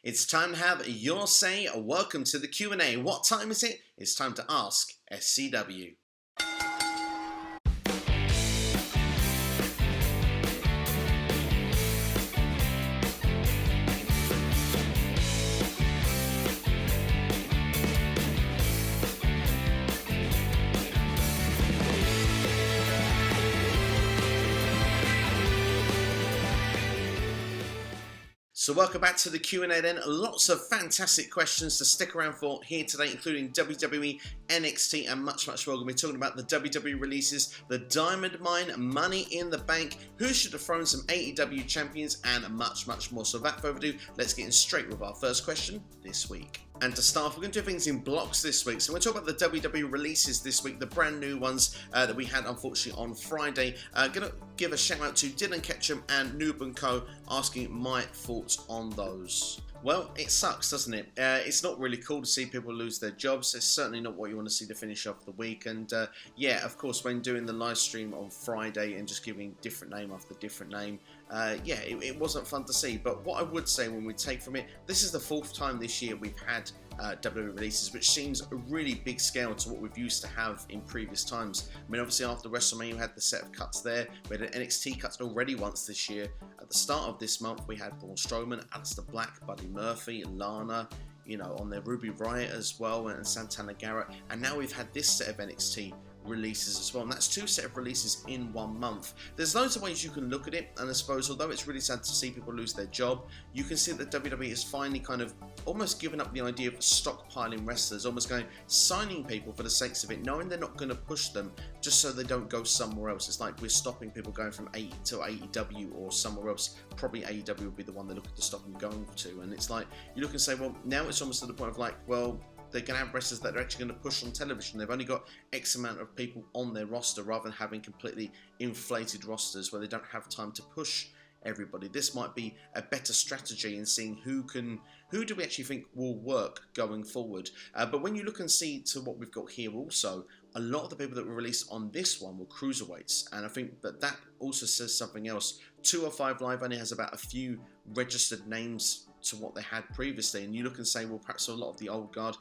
It's time to have your say. Welcome to the Q&A. What time is it? It's time to ask SCW. So welcome back to the Q&A then. Lots of fantastic questions to stick around for here today, including WWE, NXT and much more. We're going to be talking about the WWE releases, the Diamond Mine, Money in the Bank, who should have thrown some AEW champions and much more. So without further ado, let's get in straight with our first question this week. And to start off, we're going to do things in blocks this week. So we're going to talk about the WWE releases this week, the brand new ones that we had, unfortunately, on Friday. Going to give a shout out to Dylan Ketchum and Noob & Co. asking my thoughts on those. Well, it sucks, doesn't it? It's not really cool to see people lose their jobs. It's certainly not what you want to see to finish off the week. And yeah, of course, when doing the live stream on Friday and just giving different name after different name, yeah, it wasn't fun to see. But what I would say when we take from it, this is the fourth time this year we've had WWE releases, which seems a really big scale to what we've used to have in previous times. I mean, obviously after WrestleMania we had the set of cuts there. We had an NXT cuts already once this year. At the start of this month we had Braun Strowman, Aleister Black, Buddy Murphy, Lana, you know, on their Ruby Riott as well, and Santana Garrett. And now we've had this set of NXT releases as well, and that's two set of releases in 1 month. There's loads of ways you can look at it, and I suppose although it's really sad to see people lose their job, you can see that WWE is finally kind of almost given up the idea of stockpiling wrestlers, almost going signing people for the sakes of it, knowing they're not going to push them just so they don't go somewhere else. It's like we're stopping people going from AE to AEW or somewhere else. Probably AEW will be the one they're looking to stop them going to, and it's like you look and say, well, now it's almost to the point of like, well, they're going to have wrestlers that are actually going to push on television. They've only got X amount of people on their roster rather than having completely inflated rosters where they don't have time to push everybody. This might be a better strategy in seeing who do we actually think will work going forward. But when you look and see to what we've got here also, a lot of the people that were released on this one were cruiserweights, and I think that also says something else. 205 Live only has about a few registered names to what they had previously, and you look and say, well, perhaps a lot of the old guard,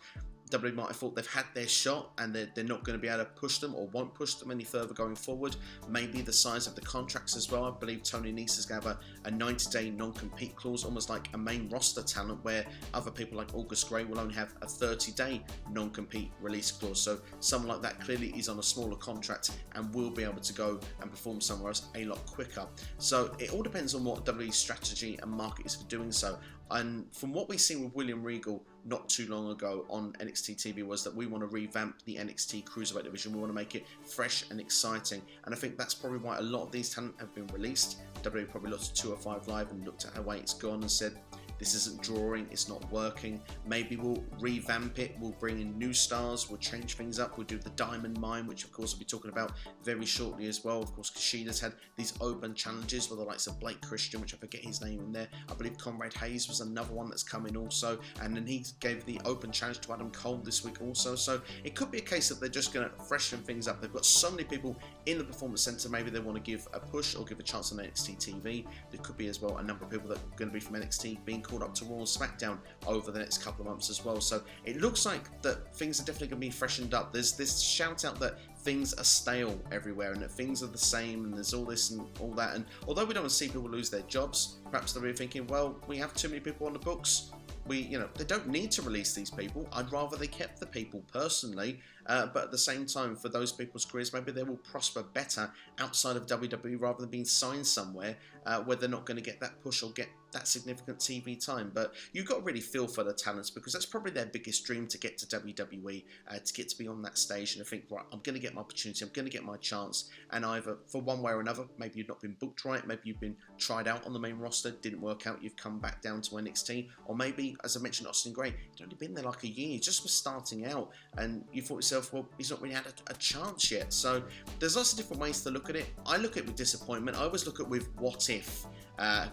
WWE might have thought they've had their shot and they're not going to be able to push them or won't push them any further going forward. Maybe the size of the contracts as well. I believe Tony Nese is going to have a 90-day non-compete clause, almost like a main roster talent, where other people like August Gray will only have a 30-day non-compete release clause. So someone like that clearly is on a smaller contract and will be able to go and perform somewhere else a lot quicker. So it all depends on what WWE's strategy and market is for doing so. And from what we've seen with William Regal not too long ago on NXT TV was that we want to revamp the NXT Cruiserweight division. We want to make it fresh and exciting. And I think that's probably why a lot of these talent have been released. WWE probably looked at 205 Live and looked at how it's gone and said, this isn't drawing, it's not working. Maybe we'll revamp it, we'll bring in new stars, we'll change things up, we'll do the Diamond Mine, which of course we'll be talking about very shortly as well. Of course, Kushida's had these open challenges with the likes of Blake Christian, which I forget his name in there. I believe Conrad Hayes was another one that's coming also, and then he gave the open challenge to Adam Cole this week also. So it could be a case that they're just going to freshen things up. They've got so many people in the Performance Center, maybe they want to give a push or give a chance on NXT TV. There could be as well a number of people that are going to be from NXT being called up to Raw and SmackDown over the next couple of months as well. So it looks like that things are definitely going to be freshened up. There's this shout out that things are stale everywhere and that things are the same and there's all this and all that. And although we don't want to see people lose their jobs, perhaps they're really thinking, well, we have too many people on the books. They don't need to release these people. I'd rather they kept the people personally. But at the same time, for those people's careers, maybe they will prosper better outside of WWE rather than being signed somewhere where they're not going to get that push or get that significant TV time. But you've got to really feel for the talents because that's probably their biggest dream, to get to WWE, to get to be on that stage and think, right, I'm going to get my opportunity, I'm going to get my chance. And either for one way or another, maybe you've not been booked right, maybe you've been tried out on the main roster, didn't work out, you've come back down to NXT, or maybe, as I mentioned, Austin Gray, he'd only been there like a year, he just was starting out, and you thought to yourself, well, he's not really had a chance yet. So there's lots of different ways to look at it. I look at it with disappointment. I always look at it with what if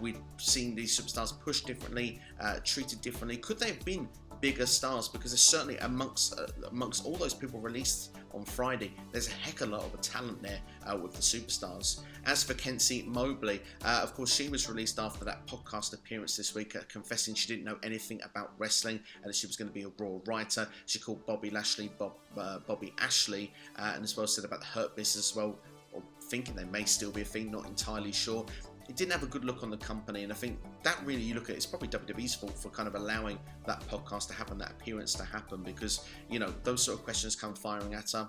we'd seen these superstars pushed differently, treated differently. Could they have been bigger stars, because there's certainly amongst all those people released on Friday, there's a heck of a lot of talent there with the superstars. As for Kenzie Mobley, of course, she was released after that podcast appearance this week, confessing she didn't know anything about wrestling and that she was going to be a Raw writer. She called Bobby Lashley Bobby Ashley, and as well said about the Hurt Business as well, or thinking they may still be a thing, not entirely sure. It didn't have a good look on the company, and I think that really, you look at it, it's probably WWE's fault for kind of allowing that podcast to happen, that appearance to happen, because, you know, those sort of questions come firing at her.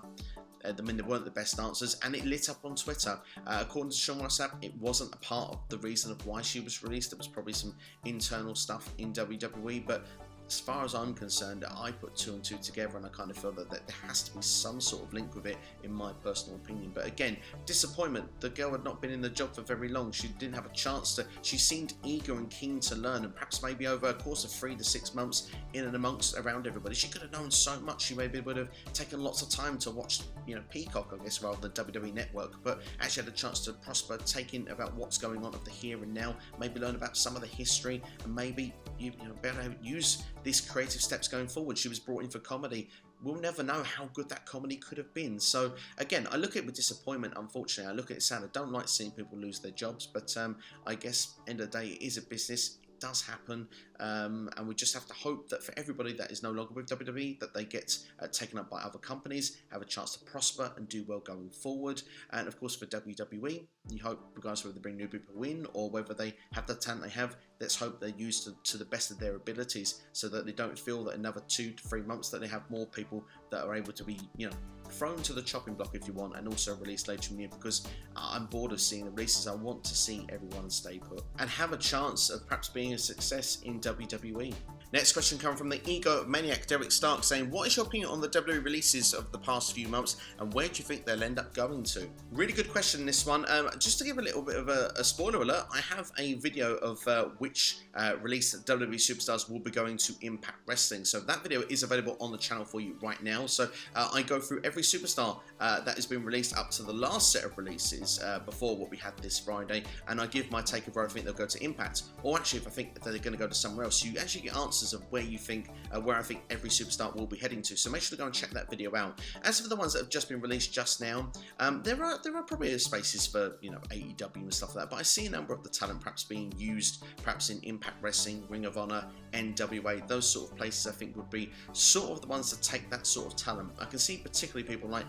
I mean, they weren't the best answers, and it lit up on Twitter. According to Sean Rossap, it wasn't a part of the reason of why she was released. It was probably some internal stuff in WWE, but as far as I'm concerned, I put 2 and 2 together, and I kind of feel that there has to be some sort of link with it, in my personal opinion. But again, disappointment. The girl had not been in the job for very long. She didn't have a chance to. She seemed eager and keen to learn, and perhaps maybe over a course of 3 to 6 months, in and amongst around everybody, she could have known so much. She maybe would have taken lots of time to watch, you know, Peacock, I guess, rather than WWE Network, but actually had a chance to prosper, take in about what's going on of the here and now, maybe learn about some of the history, and maybe you know, better use these creative steps going forward. She was brought in for comedy. We'll never know how good that comedy could have been. So again, I look at it with disappointment, unfortunately. I look at it sad. I don't like seeing people lose their jobs, but I guess end of the day, it is a business. It does happen, and we just have to hope that for everybody that is no longer with WWE, that they get taken up by other companies, have a chance to prosper and do well going forward. And of course for WWE, you hope, regardless of whether they bring new people in or whether they have the talent they have, let's hope they're used to the best of their abilities, so that they don't feel that another 2 to 3 months that they have more people that are able to be, you know, thrown to the chopping block, if you want, and also released later in the year, because I'm bored of seeing the releases. I want to see everyone stay put and have a chance of perhaps being a success in WWE. Next question coming from the Ego Maniac, Derek Stark, saying, what is your opinion on the WWE releases of the past few months, and where do you think they'll end up going to? Really good question, this one. Just to give a little bit of a spoiler alert, I have a video of which release WWE Superstars will be going to Impact Wrestling. So that video is available on the channel for you right now. So I go through every superstar that has been released up to the last set of releases before what we had this Friday, and I give my take of where I think they'll go to Impact, or actually if I think that they're going to go to somewhere else. So you actually get answers of where you think, where I think every superstar will be heading to. So make sure to go and check that video out. As for the ones that have just been released just now, there are probably spaces for, you know, AEW and stuff like that, but I see a number of the talent perhaps being used, perhaps in Impact Wrestling, Ring of Honor, NWA, those sort of places I think would be sort of the ones to take that sort of talent. I can see particularly people like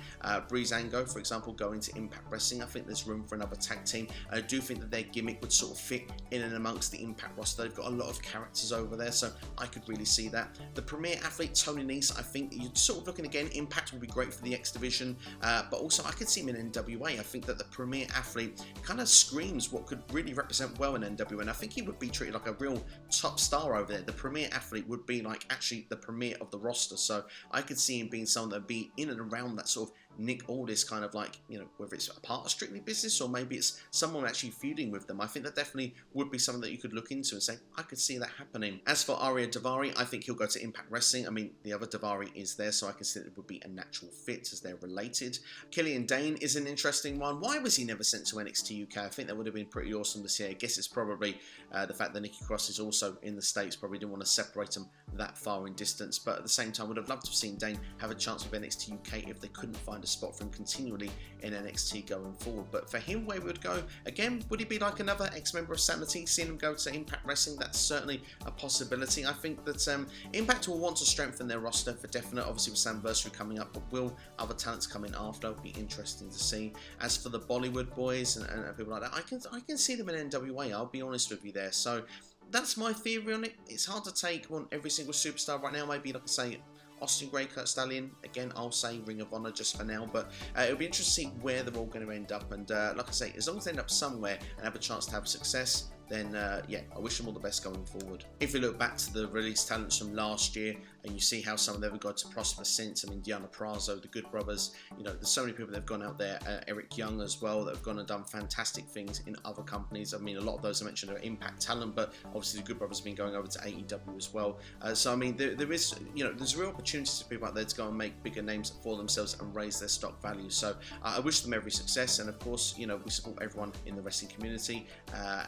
Breezango, for example, going to Impact Wrestling. I think there's room for another tag team. I do think that their gimmick would sort of fit in and amongst the Impact roster. They've got a lot of characters over there, so I could really see that. The premier athlete, Tony Nese, I think you're sort of looking again, Impact would be great for the X Division, but also I could see him in NWA. I think that the premier athlete kind of screams what could really represent well in NWA, and I think he would be treated like a real top star over there. The premier athlete would be like actually the premier of the roster, so I could see him being someone that would be in and around that sort of Nick Aldis kind of, like, you know, whether it's a part of Strictly Business or maybe it's someone actually feuding with them. I think that definitely would be something that you could look into and say, I could see that happening. As for Arya Daivari, I think he'll go to Impact Wrestling. I mean, the other Daivari is there, so I can see that it would be a natural fit as they're related. Killian Dane is an interesting one. Why was he never sent to NXT UK? I think that would have been pretty awesome to see. I guess it's probably the fact that Nikki Cross is also in the States, probably didn't want to separate them that far in distance, but at the same time would have loved to have seen Dane have a chance with NXT UK if they couldn't find a spot for him continually in NXT going forward. But for him, where we would go, again, would he be like another ex-member of Sanity? Seeing him go to Impact Wrestling, that's certainly a possibility. I think that Impact will want to strengthen their roster for definite, obviously with Slammiversary coming up, but will other talents come in after? It'll be interesting to see. As for the Bollywood boys and people like that, I can see them in NWA, I'll be honest with you there. So that's my theory on it. It's hard to take on every single superstar right now. Maybe, like I say, Austin Gray, Kurt Stallion. Again, I'll say Ring of Honor just for now, but it'll be interesting to see where they're all going to end up. And like I say, as long as they end up somewhere and have a chance to have success, then yeah, I wish them all the best going forward. If we look back to the release talents from last year, and you see how some of them have got to prosper since. I mean, Deonna Purrazzo, the Good Brothers, you know, there's so many people that have gone out there, Eric Young as well, that have gone and done fantastic things in other companies. I mean, a lot of those I mentioned are Impact talent, but obviously the Good Brothers have been going over to AEW as well. So I mean, there is, you know, there's real opportunities for people out there to go and make bigger names for themselves and raise their stock value. So I wish them every success, and of course, you know, we support everyone in the wrestling community.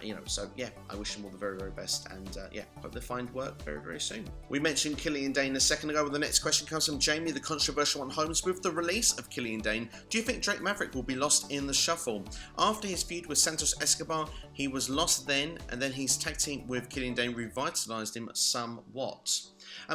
You know, so yeah, I wish them all the very, very best, and yeah, hope they find work very, very soon. We mentioned Killian Dane a second ago, but the next question comes from Jamie, the controversial one. Holmes, with the release of Killian Dane, do you think Drake Maverick will be lost in the shuffle? After his feud with Santos Escobar, he was lost then, and then his tag team with Killian Dane revitalized him somewhat.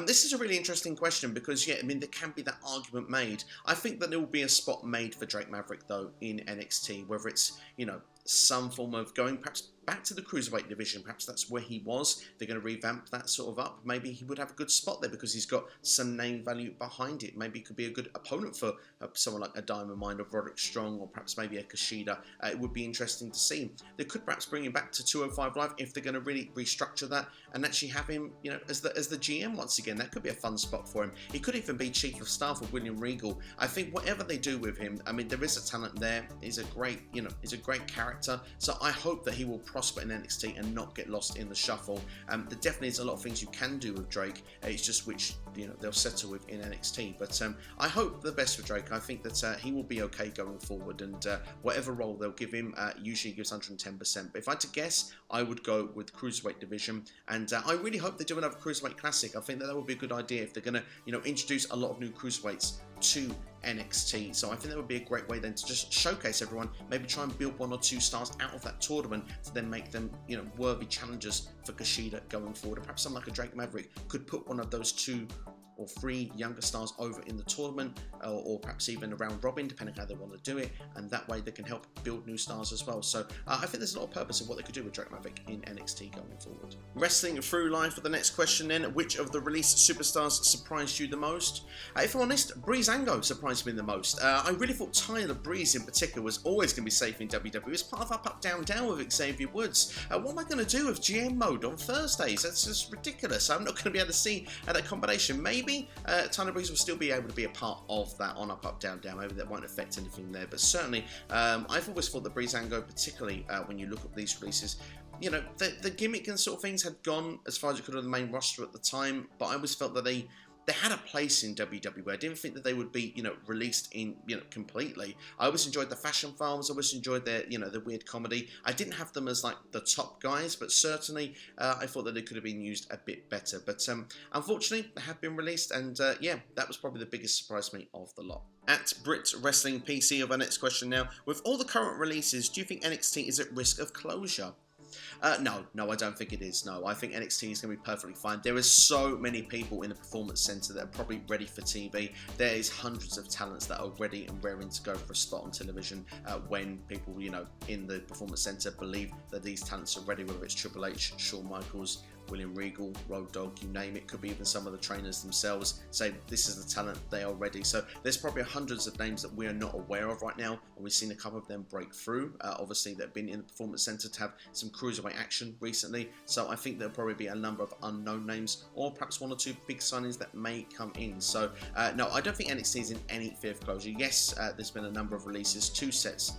This is a really interesting question because, yeah, I mean, there can be that argument made. I think that there will be a spot made for Drake Maverick, though, in NXT, whether it's, you know, some form of going perhaps back to the Cruiserweight division. Perhaps that's where he was. They're going to revamp that sort of up. Maybe he would have a good spot there because he's got some name value behind it. Maybe he could be a good opponent for someone like a Diamond Mine or Roderick Strong, or perhaps maybe a Kushida. It would be interesting to see. They could perhaps bring him back to 205 Live if they're going to really restructure that and actually have him, you know, as the GM once again. That could be a fun spot for him. He could even be Chief of Staff of William Regal. I think whatever they do with him, I mean, there is a talent there. He's a great, you know, he's a great character. So I hope that he will prosper in NXT and not get lost in the shuffle. There definitely is a lot of things you can do with Drake. It's just which, you know, they'll settle with in NXT. But I hope the best for Drake. I think that he will be okay going forward, and whatever role they'll give him, usually gives 110%. But if I had to guess, I would go with Cruiserweight division, and I really hope they do another Cruiserweight Classic. I think that would be a good idea if they're going to, you know, introduce a lot of new Cruiserweights to NXT. So I think that would be a great way then to just showcase everyone, maybe try and build one or two stars out of that tournament to then make them, you know, worthy challengers for Kushida going forward. And perhaps someone like a Drake Maverick could put one of those 2 or 3 younger stars over in the tournament, or perhaps even a round robin, depending on how they want to do it, and that way they can help build new stars as well. So I think there's a lot of purpose in what they could do with Drake Maverick in NXT going forward. Wrestling through life for the next question then, which of the released superstars surprised you the most? If I'm honest, Breezango surprised me the most. I really thought Tyler Breeze in particular was always going to be safe in WWE as part of Up, Down, Down with Xavier Woods. What am I going to do with GM mode on Thursdays? That's just ridiculous. I'm not going to be able to see that combination. Maybe Tyler Breeze will still be able to be a part of that on Up, Down, Down. Maybe that won't affect anything there, but certainly I've always thought that Breezango, particularly when you look at these releases, you know, the gimmick and sort of things had gone as far as you could on the main roster at the time, but I always felt that they had a place in WWE. I didn't think that they would be, you know, released in, you know, completely. I always enjoyed the fashion films. I always enjoyed their, you know, the weird comedy. I didn't have them as like the top guys, but certainly I thought that they could have been used a bit better. But unfortunately, they have been released, and yeah, that was probably the biggest surprise to me of the lot. At Brit Wrestling PC, of our next question now. With all the current releases, do you think NXT is at risk of closure? No, I don't think it is. No, I think NXT is going to be perfectly fine. There are so many people in the Performance Center that are probably ready for TV. There is hundreds of talents that are ready and raring to go for a spot on television when people, you know, in the Performance Center believe that these talents are ready, whether it's Triple H, Shawn Michaels, William Regal, Road Dogg, you name it. Could be even some of the trainers themselves say this is the talent, they are ready. So there's probably hundreds of names that we are not aware of right now, and we've seen a couple of them break through. Obviously, they've been in the Performance Center to have some cruiserweight action recently, so I think there'll probably be a number of unknown names, or perhaps 1 or 2 big signings that may come in. So no, I don't think NXT is in any fear of closure. Yes, there's been a number of releases, 2 sets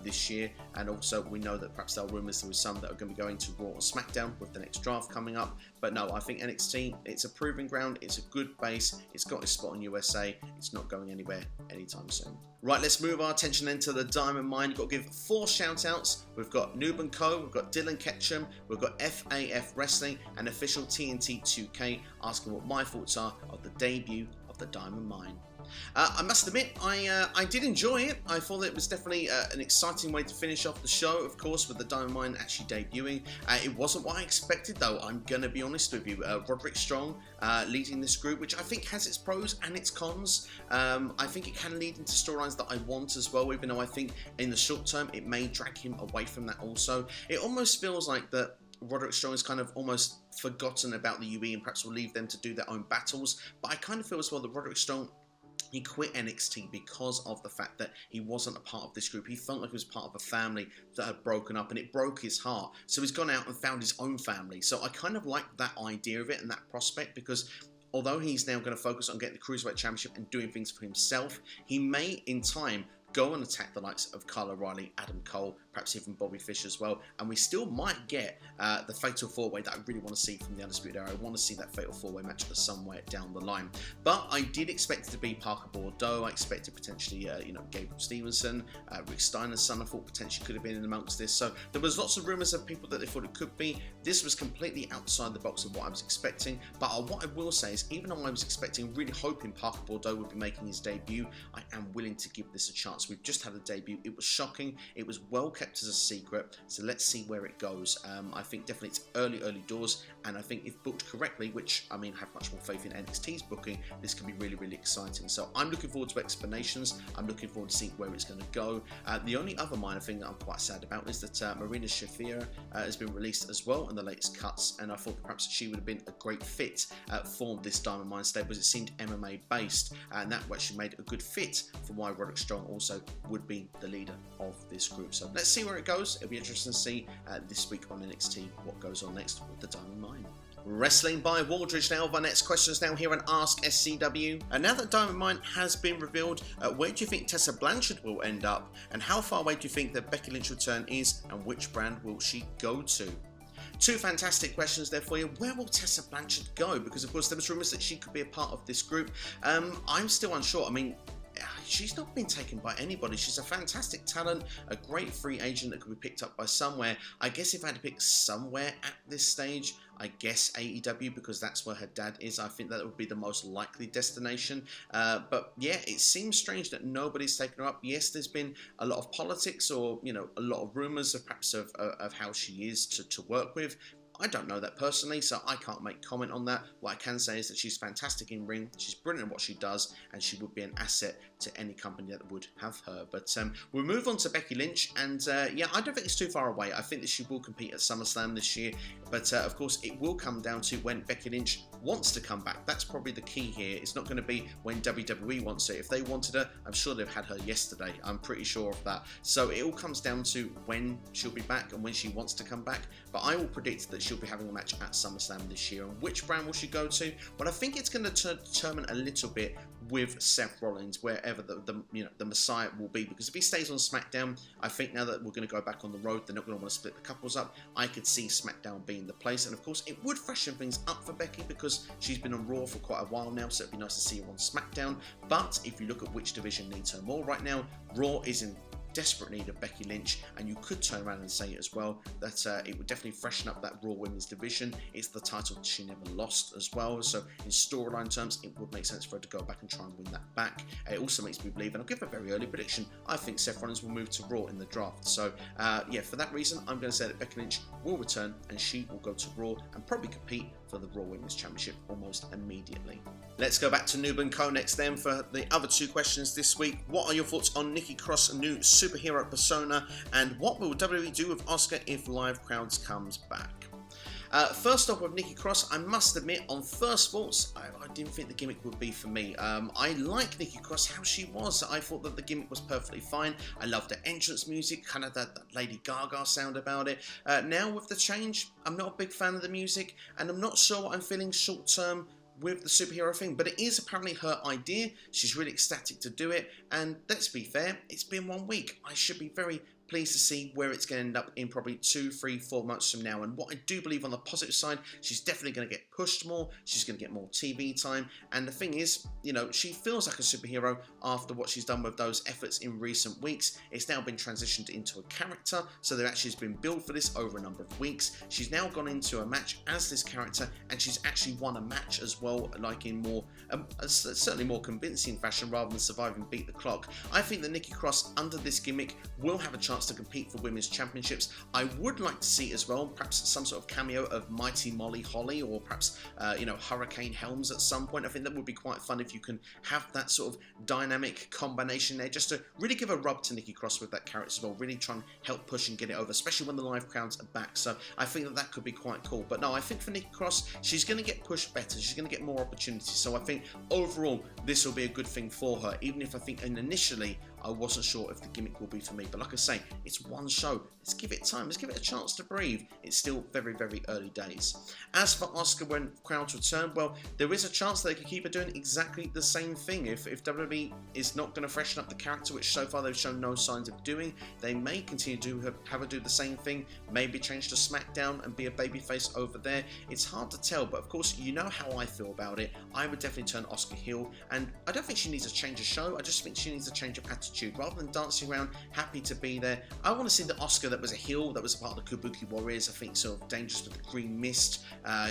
this year, and also we know that perhaps there are rumours there was some that are going to be going to Raw or SmackDown with the next draft coming up. But no, I think NXT, it's a proving ground, it's a good base, it's got its spot on USA, it's not going anywhere anytime soon. Right, let's move our attention then to the Diamond Mine. We've got to give 4 shout outs. We've got Noob & Co, we've got Dylan Ketchum, we've got FAF Wrestling, and official TNT 2K asking what my thoughts are of the debut of the Diamond Mine. I must admit, I did enjoy it. I thought it was definitely an exciting way to finish off the show, of course, with the Diamond Mine actually debuting. It wasn't what I expected, though, I'm going to be honest with you. Roderick Strong leading this group, which I think has its pros and its cons. I think it can lead into storylines that I want as well, even though I think in the short term it may drag him away from that also. It almost feels like that Roderick Strong is kind of almost forgotten about the UE and perhaps will leave them to do their own battles. But I kind of feel as well that Roderick Strong, he quit NXT because of the fact that he wasn't a part of this group. He felt like he was part of a family that had broken up, and it broke his heart. So he's gone out and found his own family. So I kind of like that idea of it and that prospect, because although he's now going to focus on getting the Cruiserweight Championship and doing things for himself, he may, in time, go and attack the likes of Kyle O'Reilly, Adam Cole, perhaps even Bobby Fish as well, and we still might get the Fatal 4-Way that I really want to see from the Undisputed Era. I want to see that Fatal 4-Way match somewhere down the line. But I did expect it to be Parker Bordeaux. I expected potentially, Gabriel Stevenson, Rick Steiner's son, I thought potentially could have been in amongst this. So there was lots of rumours of people that they thought it could be. This was completely outside the box of what I was expecting. But what I will say is, even though I was expecting, really hoping Parker Bordeaux would be making his debut, I am willing to give this a chance. We've just had a debut. It was shocking. It was well kept as a secret. So let's see where it goes. I think definitely it's early doors. And I think if booked correctly, which I mean, I have much more faith in NXT's booking, this can be really, really exciting. So I'm looking forward to explanations. I'm looking forward to seeing where it's going to go. The only other minor thing that I'm quite sad about is that Marina Shafir has been released as well in the latest cuts. And I thought perhaps she would have been a great fit for this Diamond Mine stable, as it seemed MMA based. And that actually made a good fit for why Roderick Strong also would be the leader of this group. So let's see where it goes. It'll be interesting to see this week on NXT what goes on next with the Diamond Mine. Wrestling by Waldridge now. Our next question is now here on AskSCW. And now that Diamond Mine has been revealed, where do you think Tessa Blanchard will end up? And how far away do you think that Becky Lynch's return is? And which brand will she go to? Two fantastic questions there for you. Where will Tessa Blanchard go? Because of course there was rumours that she could be a part of this group. I'm still unsure. I mean, she's not been taken by anybody. She's a fantastic talent, a great free agent that could be picked up by somewhere. I guess if I had to pick somewhere at this stage, I guess AEW, because that's where her dad is. I think that would be the most likely destination. But yeah, it seems strange that nobody's taken her up. Yes, there's been a lot of politics, or a lot of rumours of perhaps of how she is to work with. I don't know that personally, so I can't make comment on that. What I can say is that she's fantastic in ring, she's brilliant at what she does, and she would be an asset to any company that would have her. But we'll move on to Becky Lynch, and yeah, I don't think it's too far away. I think that she will compete at SummerSlam this year, but of course it will come down to when Becky Lynch wants to come back. That's probably the key here. It's not going to be when WWE wants it. If they wanted her, I'm sure they've had her yesterday. I'm pretty sure of that. So it all comes down to when she'll be back and when she wants to come back. But I will predict that she'll be having a match at SummerSlam this year. And which brand will she go to? Well, I think it's going to determine a little bit with Seth Rollins, wherever the Messiah will be. Because if he stays on SmackDown, I think now that we're going to go back on the road, they're not going to want to split the couples up. I could see SmackDown being the place. And of course, it would freshen things up for Becky because she's been on Raw for quite a while now, so it'd be nice to see her on SmackDown. But if you look at which division needs her more right now, Raw is in desperate need of Becky Lynch, and you could turn around and say as well that it would definitely freshen up that Raw Women's division. It's the title she never lost as well, so in storyline terms it would make sense for her to go back and try and win that back. It also makes me believe, and I'll give a very early prediction, I think Seth Rollins will move to Raw in the draft. So yeah, for that reason I'm going to say that Becky Lynch will return and she will go to Raw and probably compete for the Raw Women's Championship almost immediately. Let's go back to Noob and Co next then for the other two questions this week. What are your thoughts on Nikki Cross' new superhero persona, and what will WWE do with Asuka if live crowds comes back? First off with Nikki Cross, I must admit, on first thoughts, I didn't think the gimmick would be for me. I like Nikki Cross how she was. I thought that the gimmick was perfectly fine. I loved the entrance music, kind of that Lady Gaga sound about it. Now with the change, I'm not a big fan of the music, and I'm not sure what I'm feeling short term with the superhero thing, but it is apparently her idea. She's really ecstatic to do it, and let's be fair, it's been 1 week. I should be very pleased to see where it's going to end up in probably 2, 3, 4 months from now. And what I do believe on the positive side, she's definitely going to get pushed more. She's going to get more TV time. And the thing is, she feels like a superhero after what she's done with those efforts in recent weeks. It's now been transitioned into a character. So there actually has been build for this over a number of weeks. She's now gone into a match as this character, and she's actually won a match as well, like in more, certainly more convincing fashion rather than surviving beat the clock. I think that Nikki Cross under this gimmick will have a chance to compete for women's championships. I would like to see as well perhaps some sort of cameo of Mighty Molly Holly, or perhaps Hurricane Helms at some point. I think that would be quite fun if you can have that sort of dynamic combination there, just to really give a rub to Nikki Cross with that character as well, really try and help push and get it over, especially when the live crowds are back. So I think that that could be quite cool. But no, I think for Nikki Cross, she's going to get pushed better, she's going to get more opportunities. So I think overall this will be a good thing for her, even if I think initially I wasn't sure if the gimmick will be for me. But like I say, it's one show. Let's give it time. Let's give it a chance to breathe. It's still very, very early days. As for Asuka when crowds return, well, there is a chance they could keep her doing exactly the same thing. If WWE is not going to freshen up the character, which so far they've shown no signs of doing, they may continue to have her do the same thing, maybe change to SmackDown and be a babyface over there. It's hard to tell, but of course, you know how I feel about it. I would definitely turn Asuka heel, and I don't think she needs a change of show. I just think she needs a change of attitude. Rather than dancing around, happy to be there, I want to see the Asuka that was a heel, that was a part of the Kabuki Warriors. I think sort of dangerous with the green mist,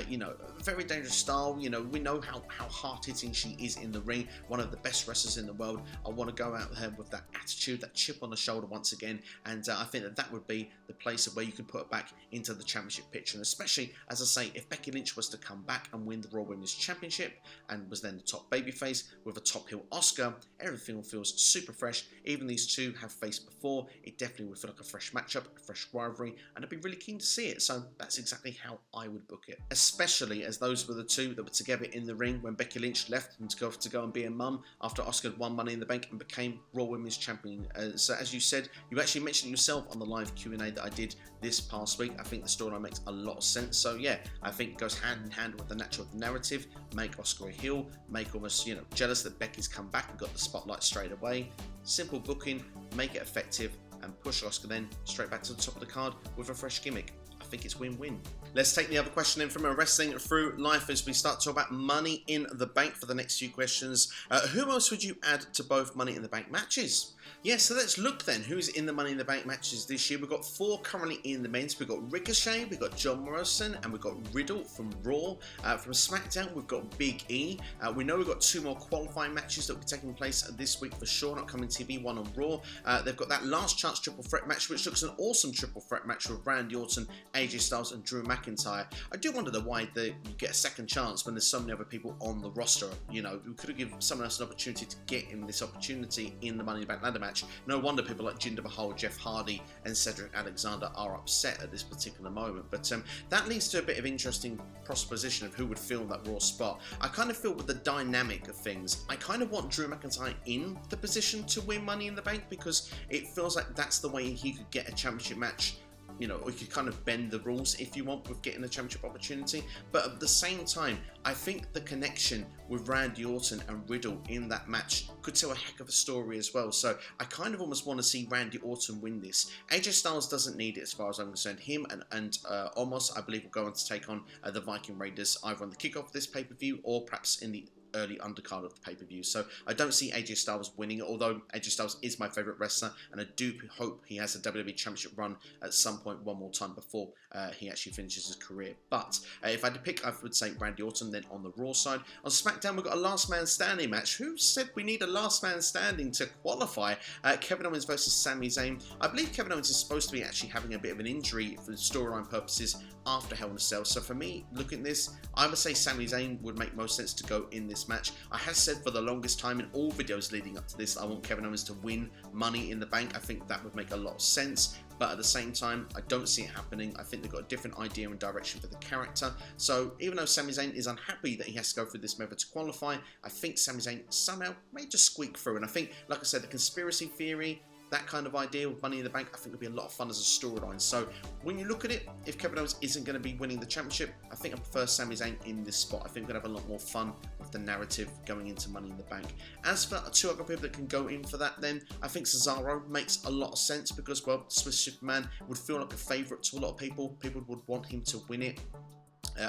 you know, very dangerous style. You know, we know how hard-hitting she is in the ring, one of the best wrestlers in the world. I want to go out there with that attitude, that chip on the shoulder once again, and I think that would be the place of where you can put her back into the championship picture. And especially, as I say, if Becky Lynch was to come back and win the Raw Women's Championship and was then the top babyface with a top heel Asuka, everything feels super fresh. Even these two have faced before, it definitely would feel like a fresh matchup, a fresh rivalry, and I'd be really keen to see it. So that's exactly how I would book it, especially as those were the two that were together in the ring when Becky Lynch left and to go and be a mum after Asuka had won Money in the Bank and became Raw Women's Champion. So as you said, you actually mentioned yourself on the live Q&A that I did this past week. I think the storyline makes a lot of sense. So yeah, I think it goes hand in hand with the natural narrative. Make Asuka a heel, make almost, you know, jealous that Becky's come back and got the spotlight straight away. Simple booking, make it effective, and push Asuka then straight back to the top of the card with a fresh gimmick. I think it's win-win. Let's take the other question in from a Wrestling Through Life as we start to talk about Money in the Bank for the next few questions. Who else would you add to both Money in the Bank matches? Yeah, so let's look then. Who's in the Money in the Bank matches this year? We've got 4 currently in the men's. We've got Ricochet, we've got John Morrison, and we've got Riddle from Raw. From SmackDown, we've got Big E. We know we've got 2 more qualifying matches that will be taking place this week for sure, not coming TV, one on Raw. They've got that last chance triple threat match, which looks an awesome triple threat match with Randy Orton, AJ Styles, and Drew McIntyre. I do wonder why you get a second chance when there's so many other people on the roster. You know, we could have given someone else an opportunity to get him this opportunity in the Money in the Bank ladder match. No wonder people like Jinder Mahal, Jeff Hardy, and Cedric Alexander are upset at this particular moment. But that leads to a bit of interesting proposition of who would fill that Raw spot. I kind of feel with the dynamic of things, I kind of want Drew McIntyre in the position to win Money in the Bank because it feels like that's the way he could get a championship match. You know, we could kind of bend the rules if you want with getting a championship opportunity. But at the same time, I think the connection with Randy Orton and Riddle in that match could tell a heck of a story as well. So I kind of almost want to see Randy Orton win this. AJ Styles doesn't need it as far as I'm concerned. Him and Omos, I believe, will go on to take on the Viking Raiders either on the kickoff of this pay-per-view or perhaps in the early undercard of the pay-per-view. So I don't see AJ Styles winning it, although AJ Styles is my favourite wrestler, and I do hope he has a WWE Championship run at some point one more time before he actually finishes his career. But if I had to pick, I would say Randy Orton. Then on the Raw side, on SmackDown, we've got a last man standing match. Who said we need a last man standing to qualify? Kevin Owens versus Sami Zayn. I believe Kevin Owens is supposed to be actually having a bit of an injury for storyline purposes after Hell in a Cell. So for me, looking at this, I would say Sami Zayn would make most sense to go in this match. I have said for the longest time in all videos leading up to this, I want Kevin Owens to win Money in the Bank. I think that would make a lot of sense. But at the same time, I don't see it happening. I think they've got a different idea and direction for the character. So even though Sami Zayn is unhappy that he has to go through this method to qualify, I think Sami Zayn somehow may just squeak through. And I think, like I said, the conspiracy theory, that kind of idea with Money in the Bank, I think would be a lot of fun as a storyline. So when you look at it, if Kevin Owens isn't going to be winning the championship, I think I prefer Sami Zayn in this spot. I think we're going to have a lot more fun with the narrative going into Money in the Bank. As for 2 other people that can go in for that, then I think Cesaro makes a lot of sense because, well, Swiss Superman would feel like a favourite to a lot of people. People would want him to win it.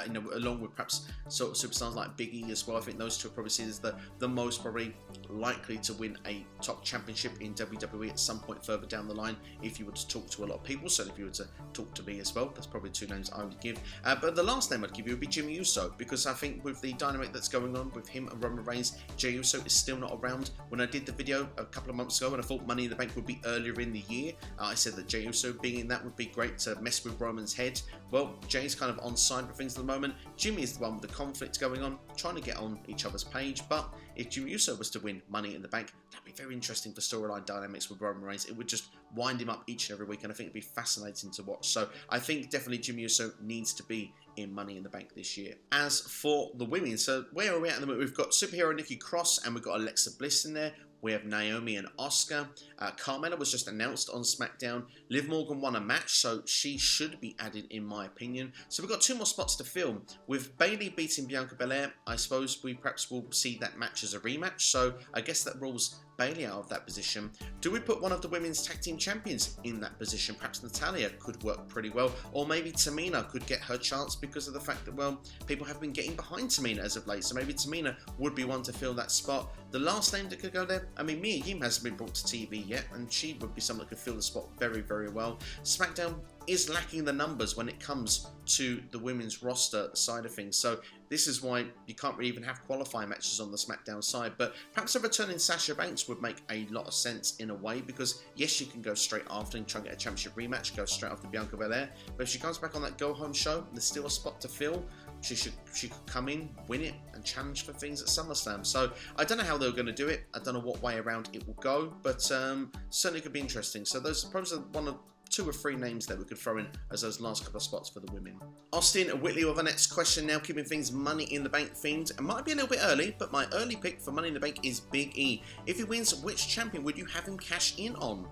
You know, along with perhaps sort of superstars like Big E as well. I think those two are probably seen as the most probably likely to win a top championship in WWE at some point further down the line if you were to talk to a lot of people. So if you were to talk to me as well, that's probably 2 names I would give. But the last name I'd give you would be Jimmy Uso, because I think with the dynamic that's going on with him and Roman Reigns, Jey Uso is still not around. When I did the video a couple of months ago and I thought Money in the Bank would be earlier in the year, I said that Jey Uso being in that would be great to mess with Roman's head. Well, Jey's kind of on side with things at the moment. Jimmy is the one with the conflict going on, trying to get on each other's page. But if Jimmy Uso was to win Money in the Bank, that'd be very interesting for storyline dynamics with Roman Reigns. It would just wind him up each and every week, and I think it'd be fascinating to watch. So I think definitely Jimmy Uso needs to be in Money in the Bank this year. As for the women, so where are we at the moment? We've got superhero Nikki Cross and we've got Alexa Bliss in there. We have Naomi and Asuka. Carmella was just announced on SmackDown. Liv Morgan won a match, so she should be added in my opinion. So we've got 2 more spots to fill. With Bayley beating Bianca Belair, I suppose we perhaps will see that match as a rematch, so I guess that rules Bayley out of that position. Do we put one of the women's tag team champions in that position? Perhaps Natalya could work pretty well, or maybe Tamina could get her chance because of the fact that, well, people have been getting behind Tamina as of late, so maybe Tamina would be one to fill that spot. The last name that could go there, I mean, Mia Yim hasn't been brought to TV yet, and she would be someone that could fill the spot very, very well. SmackDown is lacking the numbers when it comes to the women's roster side of things, so this is why you can't really even have qualifying matches on the SmackDown side. But perhaps a return in Sasha Banks would make a lot of sense in a way, because yes, you can go straight after and try and get a championship rematch, go straight after Bianca Belair, but if she comes back on that go home show, there's still a spot to fill. She could come in, win it, and challenge for things at SummerSlam. So I don't know how they're going to do it. I don't know what way around it will go, but certainly could be interesting. So those are probably one of 2 or 3 names that we could throw in as those last couple of spots for the women. Austin Whitley with our next question now, keeping things Money in the Bank themed. It might be a little bit early, but my early pick for Money in the Bank is Big E. If he wins, which champion would you have him cash in on?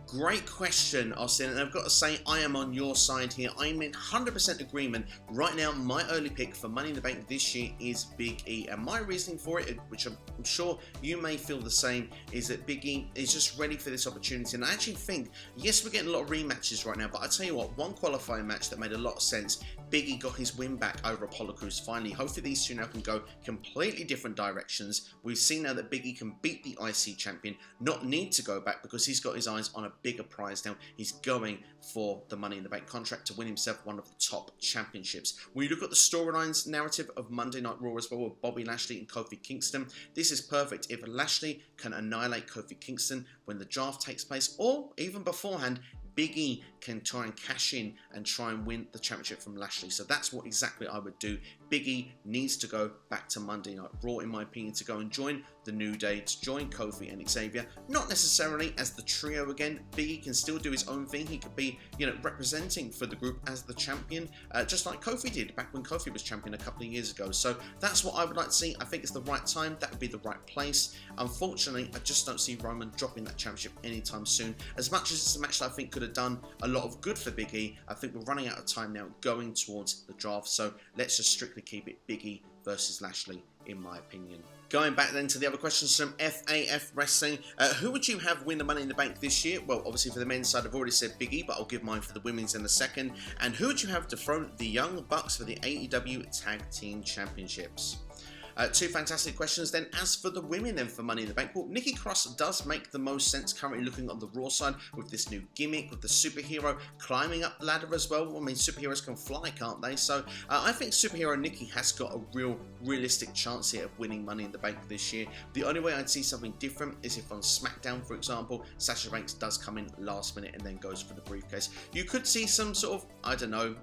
Great question, Austin, and I've got to say I am on your side here. I'm in 100% agreement. Right now, my early pick for Money in the Bank this year is Big E, and my reasoning for it, which I'm sure you may feel the same, is that Big E is just ready for this opportunity. And I actually think, yes, we're getting a lot of rematches right now, but I tell you what, one qualifying match that made a lot of sense, Big E got his win back over Apollo Crews finally. Hopefully these 2 now can go completely different directions. We've seen now that Big E can beat the IC champion, not need to go back, because he's got his eyes on a bigger prize now. He's going for the Money in the Bank contract to win himself one of the top championships. When you look at the storylines narrative of Monday Night Raw as well, with Bobby Lashley and Kofi Kingston, this is perfect. If Lashley can annihilate Kofi Kingston when the draft takes place, or even beforehand, Big E can try and cash in and try and win the championship from Lashley. So that's what exactly I would do. Big E needs to go back to Monday Night Raw, in my opinion, to go and join the New Day, to join Kofi and Xavier. Not necessarily as the trio again. Big E can still do his own thing. He could be, representing for the group as the champion, just like Kofi did back when Kofi was champion a couple of years ago. So that's what I would like to see. I think it's the right time. That would be the right place. Unfortunately, I just don't see Roman dropping that championship anytime soon. As much as it's a match that I think could have done a lot of good for Big E, I think we're running out of time now going towards the draft. So let's just strictly keep it Big E versus Lashley, in my opinion. Going back then to the other questions from FAF Wrestling, who would you have win the Money in the Bank this year? Well, obviously for the men's side, I've already said Big E, but I'll give mine for the women's in a second. And who would you have dethrone the Young Bucks for the AEW Tag Team Championships? 2 fantastic questions then. As for the women then for Money in the Bank, well, Nikki Cross does make the most sense currently looking on the Raw side with this new gimmick, with the superhero climbing up the ladder as well. I mean, superheroes can fly, can't they? So I think superhero Nikki has got a realistic chance here of winning Money in the Bank this year. The only way I'd see something different is if on SmackDown, for example, Sasha Banks does come in last minute and then goes for the briefcase. You could see some sort of, I don't know,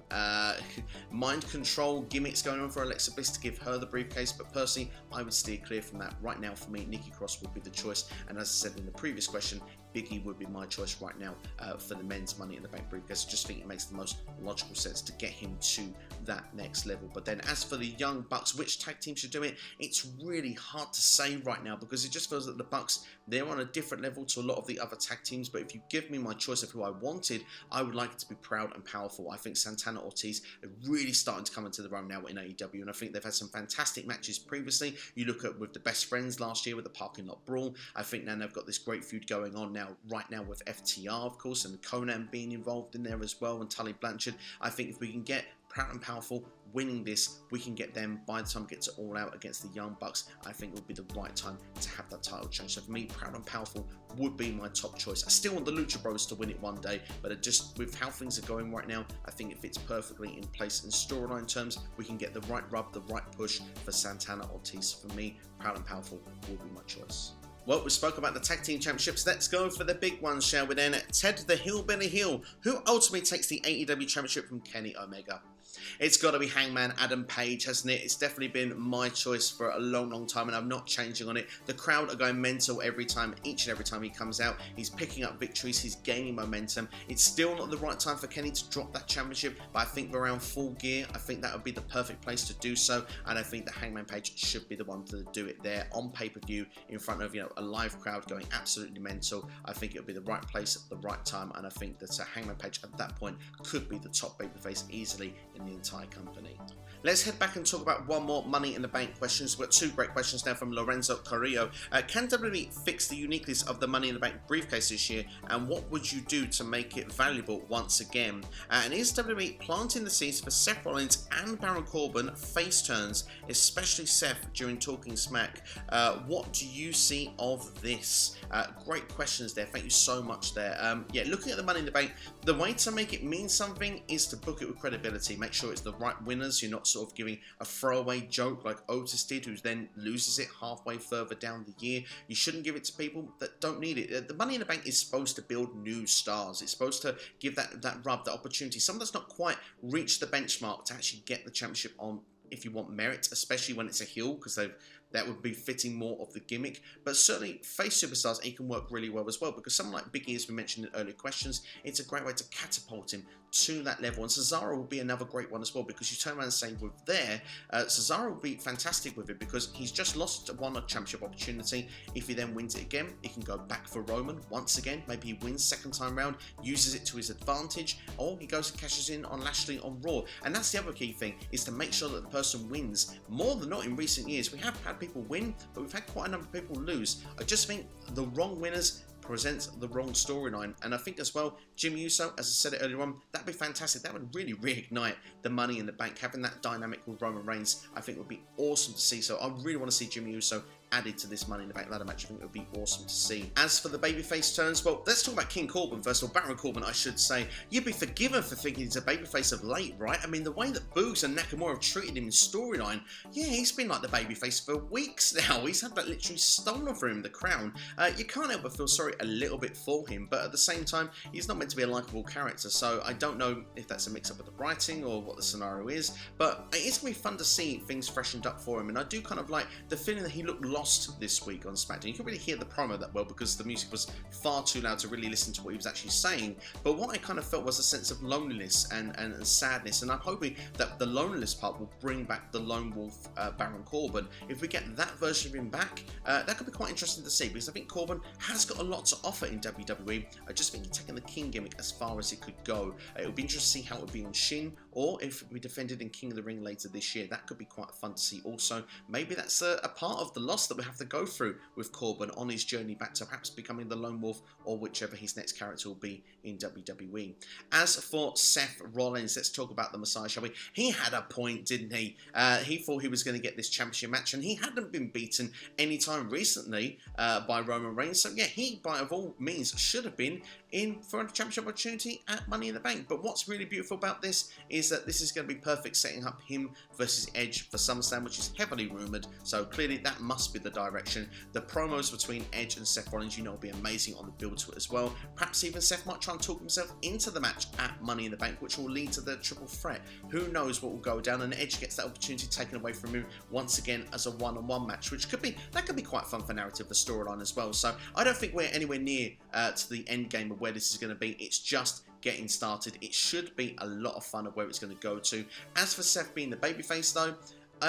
mind control gimmicks going on for Alexa Bliss to give her the briefcase, but personally, I would steer clear from that. Right now, for me, Nikki Cross would be the choice, and as I said in the previous question, Big E would be my choice right now for the men's Money in the Bank briefcase. I just think it makes the most logical sense to get him to that next level. But then as for the Young Bucks, which tag team should do it? It's really hard to say right now, because it just feels that the Bucks, they're on a different level to a lot of the other tag teams. But if you give me my choice of who I wanted, I would like it to be Proud and Powerful. I think Santana Ortiz are really starting to come into the run now in AEW, and I think they've had some fantastic matches previously. You look at with the Best Friends last year with the Parking Lot Brawl. I think now they've got this great feud going on now, right now with FTR, of course, and Conan being involved in there as well, and Tully Blanchard. I think if we can get Proud and Powerful winning this, we can get them by the time we get to All Out against the Young Bucks. I think it would be the right time to have that title change. So for me, Proud and Powerful would be my top choice. I still want the Lucha Bros to win it one day, but it just with how things are going right now, I think it fits perfectly in place in storyline terms. We can get the right rub, the right push for Santana Ortiz. For me, Proud and Powerful will be my choice. Well, we spoke about the Tag Team Championships. Let's go for the big ones, shall we then? Ted the Hillbilly Hill, who ultimately takes the AEW Championship from Kenny Omega. It's got to be Hangman Adam Page, hasn't it? It's definitely been my choice for a long, long time, and I'm not changing on it. The crowd are going mental every time, each and every time he comes out. He's picking up victories, he's gaining momentum. It's still not the right time for Kenny to drop that championship, but I think around Full Gear, I think that would be the perfect place to do so, and I think that Hangman Page should be the one to do it there on pay-per-view in front of, a live crowd going absolutely mental. I think it would be the right place at the right time, and I think that Hangman Page at that point could be the top babyface easily in the entire company. Let's head back and talk about one more Money in the Bank questions. We've got two great questions now from Lorenzo Carrillo. Can WWE fix the uniqueness of the Money in the Bank briefcase this year, and what would you do to make it valuable once again? And is WWE planting the seeds for Seth Rollins and Baron Corbin face turns, especially Seth during Talking Smack? What do you see of this? Great questions there. Thank you so much there. Yeah, looking at the Money in the Bank, the way to make it mean something is to book it with credibility. Make sure it's the right winners. You're not sort of giving a throwaway joke like Otis did, who then loses it halfway further down the year. You shouldn't give it to people that don't need it. The Money in the Bank is supposed to build new stars. It's supposed to give that rub, that opportunity. Someone that's not quite reached the benchmark to actually get the championship on, if you want merit, especially when it's a heel, because that would be fitting more of the gimmick. But certainly face superstars, he can work really well as well, because someone like Biggie, as we mentioned in earlier questions, it's a great way to catapult him to that level. And Cesaro will be another great one as well, because you turn around and say with there, Cesaro will be fantastic with it, because he's just lost one championship opportunity. If he then wins it again, he can go back for Roman once again. Maybe he wins second time round, uses it to his advantage, or he goes and cashes in on Lashley on Raw. And that's the other key thing, is to make sure that the person wins. More than not, in recent years, we have had people win, but we've had quite a number of people lose. I just think the wrong winners presents the wrong storyline, and I think as well, Jimmy Uso, as I said it earlier on, that'd be fantastic. That would really reignite the Money in the Bank. Having that dynamic with Roman Reigns, I think would be awesome to see. So I really want to see Jimmy Uso added to this Money in the Bank ladder match. I think it would be awesome to see. As for the babyface turns, well, let's talk about King Corbin first, or Baron Corbin, I should say. You'd be forgiven for thinking he's a babyface of late, right? I mean, the way that Boogs and Nakamura have treated him in storyline, yeah, he's been like the babyface for weeks now. He's had that literally stolen from him, the crown. You can't help but feel sorry a little bit for him, but at the same time, he's not meant to be a likable character, so I don't know if that's a mix-up with the writing or what the scenario is, but it's going to be fun to see things freshened up for him, and I do kind of like the feeling that he looked lost this week on SmackDown. You couldn't really hear the promo that well because the music was far too loud to really listen to what he was actually saying, but what I kind of felt was a sense of loneliness and sadness, and I'm hoping that the loneliness part will bring back the lone wolf Baron Corbin. If we get that version of him back, that could be quite interesting to see, because I think Corbin has got a lot to offer in WWE. I just think he's taken the King gimmick as far as it could go. It would be interesting to see how it would be on Shin, or if we defended in King of the Ring later this year. That could be quite fun to see also. Maybe that's a part of the loss that we have to go through with Corbin on his journey back to perhaps becoming the Lone Wolf, or whichever his next character will be in WWE. As for Seth Rollins, let's talk about the Messiah, shall we? He had a point, didn't he? He thought he was going to get this championship match, and he hadn't been beaten anytime recently by Roman Reigns. So yeah, he by of all means should have been in for a championship opportunity at Money in the Bank. But what's really beautiful about this is that this is going to be perfect, setting up him versus Edge for SummerSlam, which is heavily rumoured. So clearly that must be the direction. The promos between Edge and Seth Rollins, will be amazing on the build to it as well. Perhaps even Seth might try and talk himself into the match at Money in the Bank, which will lead to the triple threat. Who knows what will go down, and Edge gets that opportunity taken away from him once again as a one-on-one match, which could be quite fun for narrative, the storyline as well. So I don't think we're anywhere near to the end game of where this is going to be. It's just getting started. It should be a lot of fun of where it's going to go to. As for Seth being the babyface though,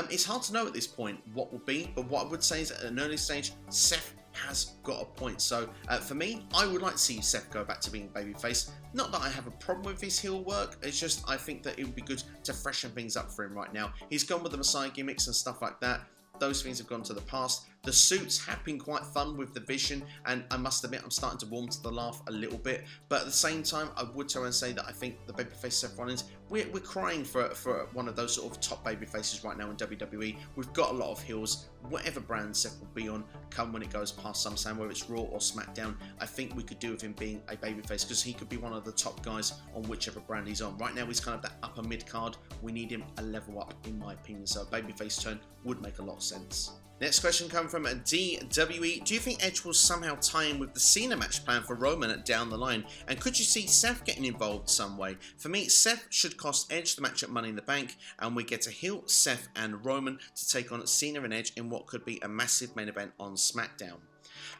it's hard to know at this point what will be, but what I would say is at an early stage, Seth has got a point. So for me, I would like to see Seth go back to being babyface. Not that I have a problem with his heel work, it's just I think that it would be good to freshen things up for him right now. He's gone with the Messiah gimmicks and stuff like that. Those things have gone to the past. The suits have been quite fun with the Vision, and I must admit I'm starting to warm to the laugh a little bit, but at the same time I would try and say that I think the babyface Seth Rollins, we're crying for one of those sort of top babyfaces right now in WWE. We've got a lot of heels. Whatever brand Seth will be on come when it goes past SummerSlam, whether it's Raw or SmackDown, I think we could do with him being a babyface, because he could be one of the top guys on whichever brand he's on. Right now he's kind of that upper mid card. We need him a level up in my opinion, so a babyface turn would make a lot of sense. Next question coming from DWE. Do you think Edge will somehow tie in with the Cena match plan for Roman down the line? And could you see Seth getting involved some way? For me, Seth should cost Edge the match at Money in the Bank, and we get to heel Seth and Roman to take on Cena and Edge in what could be a massive main event on SmackDown.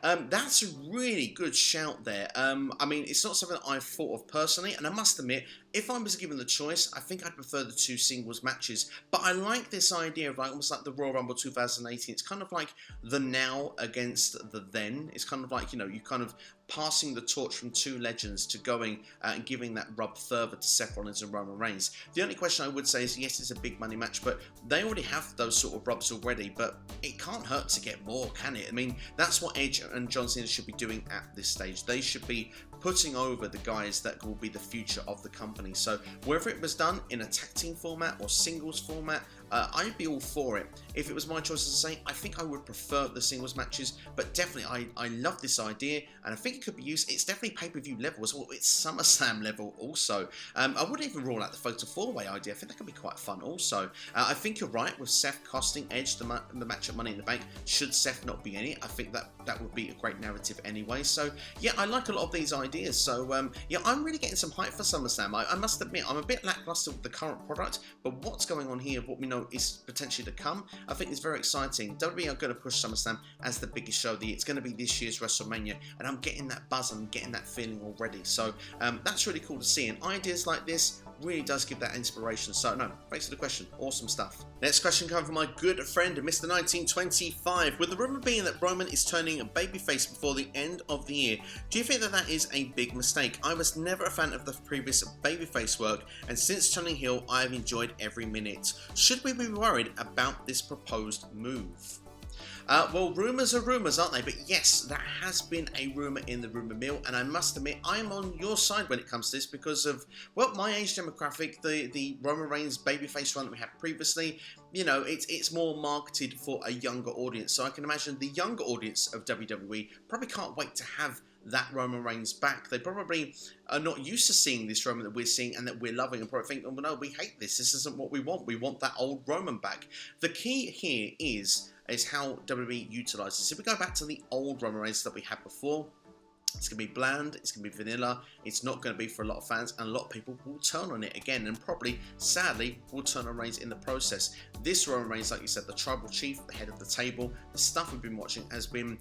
That's a really good shout there. I mean, it's not something that I've thought of personally, and I must admit, if I was given the choice, I think I'd prefer the two singles matches. But I like this idea of almost like the Royal Rumble 2018. It's kind of like the now against the then. It's kind of like, you kind of passing the torch from two legends to going and giving that rub further to Seth Rollins and Roman Reigns. The only question I would say is, yes, it's a big money match, but they already have those sort of rubs already, but it can't hurt to get more, can it? I mean, that's what Edge and John Cena should be doing at this stage. They should be putting over the guys that will be the future of the company. So whether it was done in a tag team format or singles format, I'd be all for it. If it was my choice to say, I think I would prefer the singles matches, but definitely I love this idea, and I think it could be used. It's definitely pay-per-view level as well. It's SummerSlam level also. I wouldn't even rule out the Fatal 4-Way idea. I think that could be quite fun also. I think you're right with Seth costing Edge the match at Money in the Bank. Should Seth not be in it, I think that would be a great narrative anyway. So yeah, I like a lot of these ideas. So yeah, I'm really getting some hype for SummerSlam. I must admit, I'm a bit lackluster with the current product, but what's going on here, what we know is potentially to come, I think it's very exciting. WWE are going to push SummerSlam as the biggest show of the year. It's going to be this year's WrestleMania, and I'm getting that buzz, I'm getting that feeling already. So that's really cool to see, and ideas like this really does give that inspiration. So no, thanks for the question, awesome stuff. Next question comes from my good friend Mr. 1925. With the rumor being that Roman is turning babyface before the end of the year, do you think that is a big mistake? I was never a fan of the previous babyface work, and since turning heel, I have enjoyed every minute. Should we be worried about this proposed move? Well, rumours are rumours, aren't they? But yes, that has been a rumour in the rumour mill, and I must admit, I'm on your side when it comes to this because of, well, my age demographic. The Roman Reigns babyface run that we had previously, it's more marketed for a younger audience. So I can imagine the younger audience of WWE probably can't wait to have that Roman Reigns back. They probably are not used to seeing this Roman that we're seeing and that we're loving, and probably think, oh no, we hate this. This isn't what we want. We want that old Roman back. The key here is how WWE utilises. If we go back to the old Roman Reigns that we had before, it's going to be bland, it's going to be vanilla, it's not going to be for a lot of fans, and a lot of people will turn on it again, and probably, sadly, will turn on Reigns in the process. This Roman Reigns, like you said, the tribal chief, the head of the table, the stuff we've been watching it's been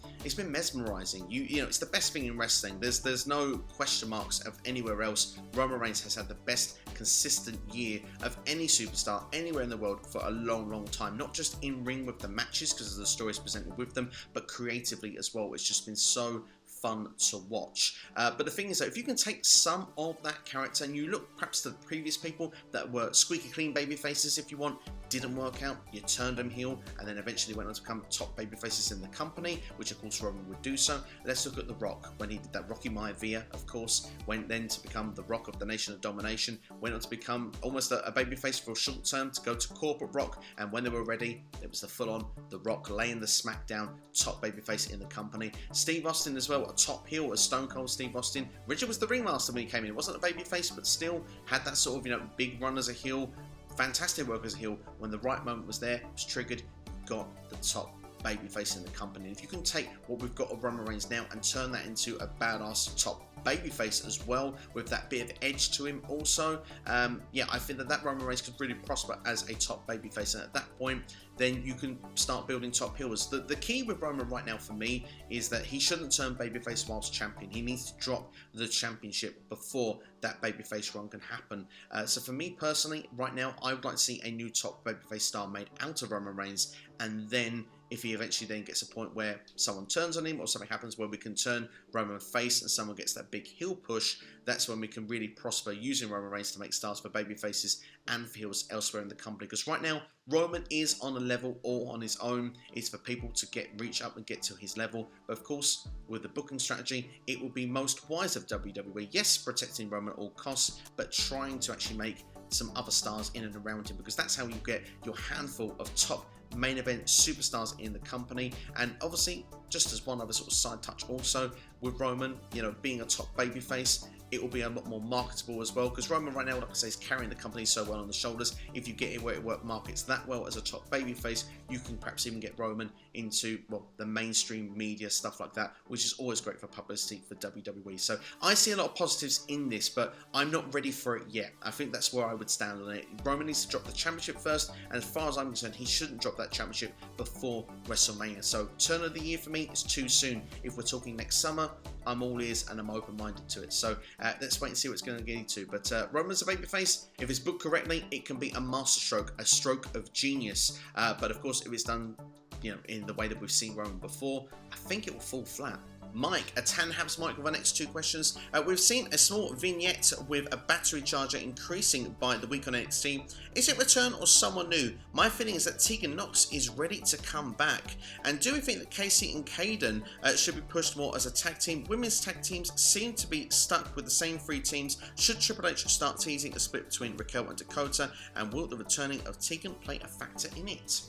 mesmerising. It's the best thing in wrestling. There's no question marks of anywhere else. Roman Reigns has had the best consistent year of any superstar anywhere in the world for a long, long time. Not just in ring with the matches because of the stories presented with them, but creatively as well. It's just been so fun to watch. But the thing is that if you can take some of that character and you look perhaps to the previous people that were squeaky clean baby faces, if you want, didn't work out, you turned them heel, and then eventually went on to become top baby faces in the company, which of course Roman would do so. Let's look at The Rock, when he did that Rocky Maivia, of course, went then to become the Rock of the Nation of Domination, went on to become almost a baby face for a short term to go to corporate Rock, and when they were ready, it was the full-on The Rock laying the smackdown, top baby face in the company. Steve Austin as well, a top heel as Stone Cold Steve Austin. Richard was the ringmaster when he came in. It wasn't a baby face, but still had that sort of, big run as a heel. Fantastic work as a heel. When the right moment was there, it was triggered, got the top babyface in the company. If you can take what we've got of Roman Reigns now and turn that into a badass top babyface as well, with that bit of edge to him also, I think that Roman Reigns could really prosper as a top babyface, and at that point then you can start building top healers. The key with Roman right now for me is that he shouldn't turn babyface whilst champion. He needs to drop the championship before that babyface run can happen. So for me personally, right now, I would like to see a new top babyface star made out of Roman Reigns, and then if he eventually then gets a point where someone turns on him or something happens where we can turn Roman face and someone gets that big heel push, that's when we can really prosper using Roman Reigns to make stars for baby faces and for heels elsewhere in the company. Because right now, Roman is on a level all on his own. It's for people to reach up and get to his level. But of course, with the booking strategy, it would be most wise of WWE, yes, protecting Roman at all costs, but trying to actually make some other stars in and around him, because that's how you get your handful of top main event superstars in the company. And obviously, just as one other sort of side touch also, with Roman, being a top babyface, it will be a lot more marketable as well, because Roman right now, like I say, is carrying the company so well on the shoulders. If you get it where it markets that well as a top babyface, you can perhaps even get Roman into, well, the mainstream media, stuff like that, which is always great for publicity for WWE. So I see a lot of positives in this, but I'm not ready for it yet. I think that's where I would stand on it. Roman needs to drop the championship first, and as far as I'm concerned, he shouldn't drop that championship before WrestleMania. So turn of the year for me is too soon. If we're talking next summer, I'm all ears and I'm open-minded to it. So let's wait and see what it's going to get into. But Roman's a babyface. If it's booked correctly, it can be a masterstroke, a stroke of genius. But of course, if it's done, you know, in the way that we've seen Roman before, I think it will fall flat. Mike, a Tanhabs Mike with our next two questions. We've seen a small vignette with a battery charger increasing by the week on NXT. Is it return or someone new? My feeling is that Tegan Nox is ready to come back. And do we think that Casey and Caden should be pushed more as a tag team? Women's tag teams seem to be stuck with the same three teams. Should Triple H start teasing a split between Raquel and Dakota? And will the returning of Tegan play a factor in it?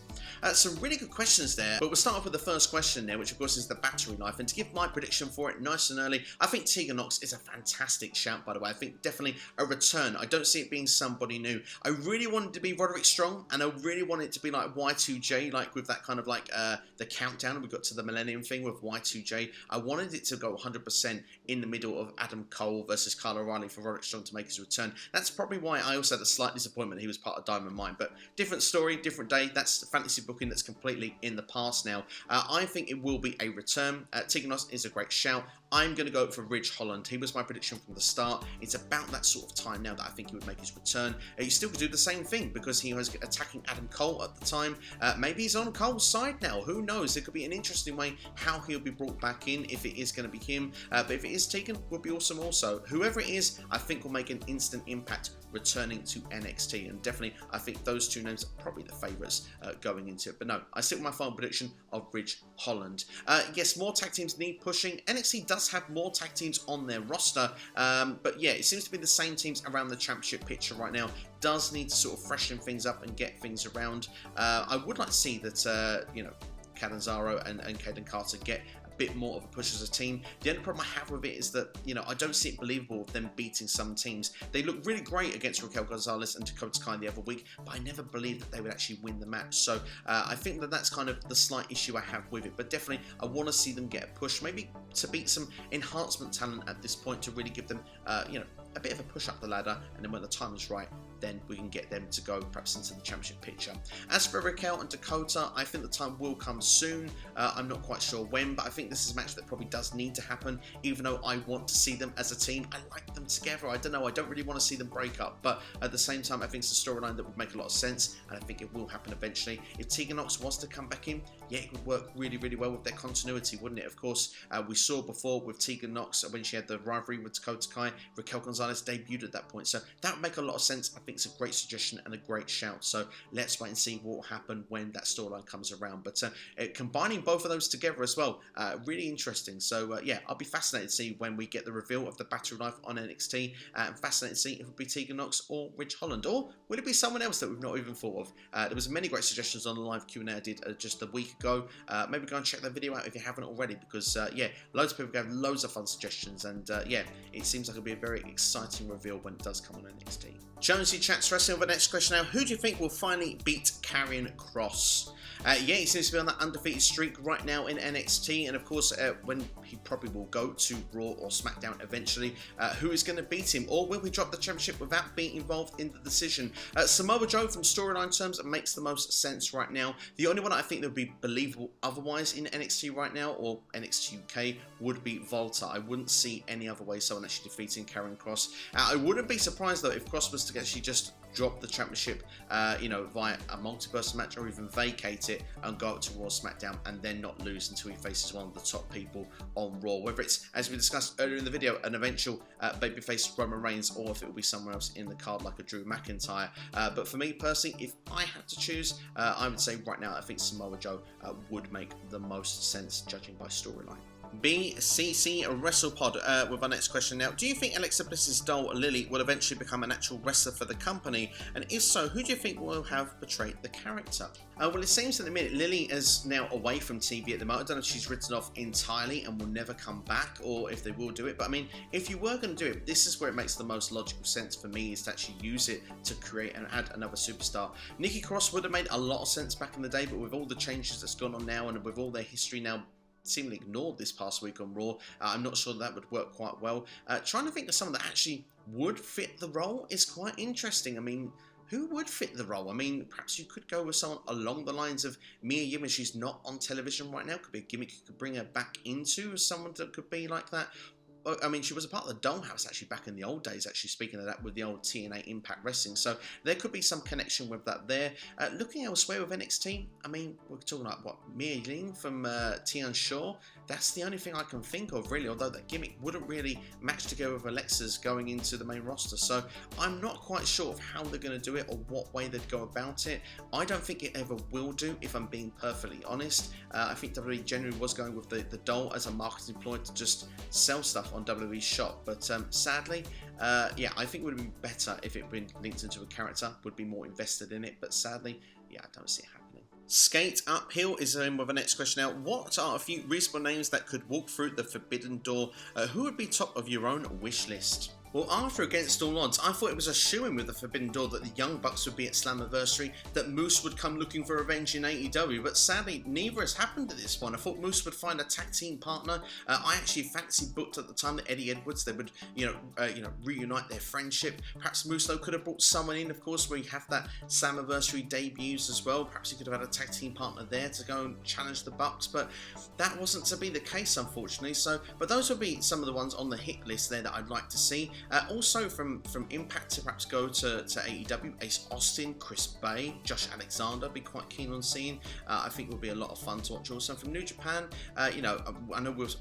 Some really good questions there, but we'll start off with the first question there, which of course is the battery life. And to give my prediction for it nice and early, I think Tegan Nox is a fantastic shout, by the way. I think definitely a return. I don't see it being somebody new. I really want it to be Roderick Strong, and I really want it to be like Y2J, like with that kind of like the countdown we got to the Millennium thing with Y2J. I wanted it to go 100% in the middle of Adam Cole versus Kyle O'Reilly for Roderick Strong to make his return. That's probably why I also had a slight disappointment he was part of Diamond Mine, but different story, different day. That's the fantasy booking that's completely in the past now. I think it will be a return. Tegan Nox is a great shout. I'm going to go for Ridge Holland. He was my prediction from the start. It's about that sort of time now that I think he would make his return. He still could do the same thing because he was attacking Adam Cole at the time. Maybe he's on Cole's side now. Who knows? It could be an interesting way how he'll be brought back in if it is going to be him. But if it is Tegan, would be awesome also. Whoever it is, I think will make an instant impact returning to NXT. And definitely, I think those two names are probably the favourites going into it. But no, I stick with my final prediction of Ridge Holland. Yes, more tag teams need pushing. NXT does have more tag teams on their roster, but yeah, it seems to be the same teams around the championship picture right now. Does need to sort of freshen things up and get things around. I would like to see that you know, Catanzaro and Caden Carter get bit more of a push as a team. The only problem I have with it is that, you know, I don't see it believable of them beating some teams. They look really great against Raquel Gonzalez and Dakota Kai the other week, but I never believed that they would actually win the match. So I think that that's kind of the slight issue I have with it, but definitely I want to see them get a push, maybe to beat some enhancement talent at this point to really give them, you know, a bit of a push up the ladder, and then when the time is right, then we can get them to go perhaps into the championship picture. As for Raquel and Dakota, I think the time will come soon. I'm not quite sure when, but I think this is a match that probably does need to happen, even though I want to see them as a team. I like them together. I don't know, I don't really want to see them break up, but at the same time, I think it's a storyline that would make a lot of sense, and I think it will happen eventually. If Tegan Nox was to come back in, yeah, it would work really, really well with their continuity, wouldn't it? Of course, we saw before with Tegan Nox, when she had the rivalry with Dakota Kai, Raquel Gonzalez debuted at that point, so that would make a lot of sense. I think it's a great suggestion and a great shout, so let's wait and see what will happen when that storyline comes around. But combining both of those together as well, really interesting. So yeah, I'll be fascinated to see when we get the reveal of the battery life on NXT, and fascinated to see if it will be Tegan Nox or Ridge Holland, or will it be someone else that we've not even thought of. There was many great suggestions on the live Q&A I did just a week ago. Maybe go and check that video out if you haven't already, because yeah, loads of people gave loads of fun suggestions, and yeah, it seems like it'll be a very exciting reveal when it does come on NXT. Jonesy Chats Wrestling with the next question now. Who do you think will finally beat Karrion Kross? Yeah, he seems to be on that undefeated streak right now in NXT, and of course, when he probably will go to Raw or SmackDown eventually, who is going to beat him, or will he drop the championship without being involved in the decision? Samoa Joe, from storyline terms, makes the most sense right now. The only one I think that would be believable otherwise in NXT right now, or NXT UK, would be Volta. I wouldn't see any other way someone actually defeating Karrion Kross. I wouldn't be surprised though if Kross was to actually just drop the championship, you know, via a multi-person match, or even vacate it and go up to Raw, SmackDown, and then not lose until he faces one of the top people on Raw. Whether it's, as we discussed earlier in the video, an eventual babyface Roman Reigns, or if it will be somewhere else in the card like a Drew McIntyre. But for me personally, if I had to choose, I would say right now I think Samoa Joe would make the most sense, judging by storyline. BCC WrestlePod with our next question now. Do you think Alexa Bliss's doll Lily will eventually become an actual wrestler for the company? And if so, who do you think will have portrayed the character? Well, it seems at the minute Lily is now away from TV at the moment. I don't know if she's written off entirely and will never come back, or if they will do it. But I mean, if you were going to do it, this is where it makes the most logical sense for me, is to actually use it to create and add another superstar. Nikki Cross would have made a lot of sense back in the day, but with all the changes that's gone on now and with all their history now seemingly ignored this past week on Raw, I'm not sure that would work quite well. Trying to think of someone that actually would fit the role is quite interesting. I mean, who would fit the role? I mean, perhaps you could go with someone along the lines of Mia Yim, and she's not on television right now. Could be a gimmick you could bring her back into, as someone that could be like that. I mean, she was a part of the Dollhouse actually back in the old days, actually, speaking of that, with the old TNA Impact Wrestling. So there could be some connection with that there. Looking elsewhere with NXT, I mean, we're talking like, what, Mia Yim from Tian Shaw? That's the only thing I can think of, really, although that gimmick wouldn't really match together with Alexa's going into the main roster. So I'm not quite sure of how they're going to do it or what way they'd go about it. I don't think it ever will do, if I'm being perfectly honest. I think WWE generally was going with the doll as a marketing ploy to just sell stuff on WWE Shop, but sadly, yeah, I think it would be better if it had been linked into a character, would be more invested in it, but sadly, yeah, I don't see it happening. Skate Uphill is in with the next question now. What are a few reasonable names that could walk through the Forbidden Door? Who would be top of your own wish list? Well, after Against All Odds, I thought it was a shoo-in with the Forbidden Door that the Young Bucks would be at Slammiversary, that Moose would come looking for revenge in AEW, but sadly, neither has happened at this point. I thought Moose would find a tag team partner. I actually fancied booked at the time that Eddie Edwards, they would, reunite their friendship. Perhaps Moose, though, could have brought someone in, of course, where you have that Slammiversary debuts as well. Perhaps he could have had a tag team partner there to go and challenge the Bucks, but that wasn't to be the case, unfortunately. So, but those would be some of the ones on the hit list there that I'd like to see. Also from Impact to perhaps go to AEW, Ace Austin, Chris Bay, Josh Alexander, be quite keen on seeing. I think will be a lot of fun to watch. Also from New Japan, I know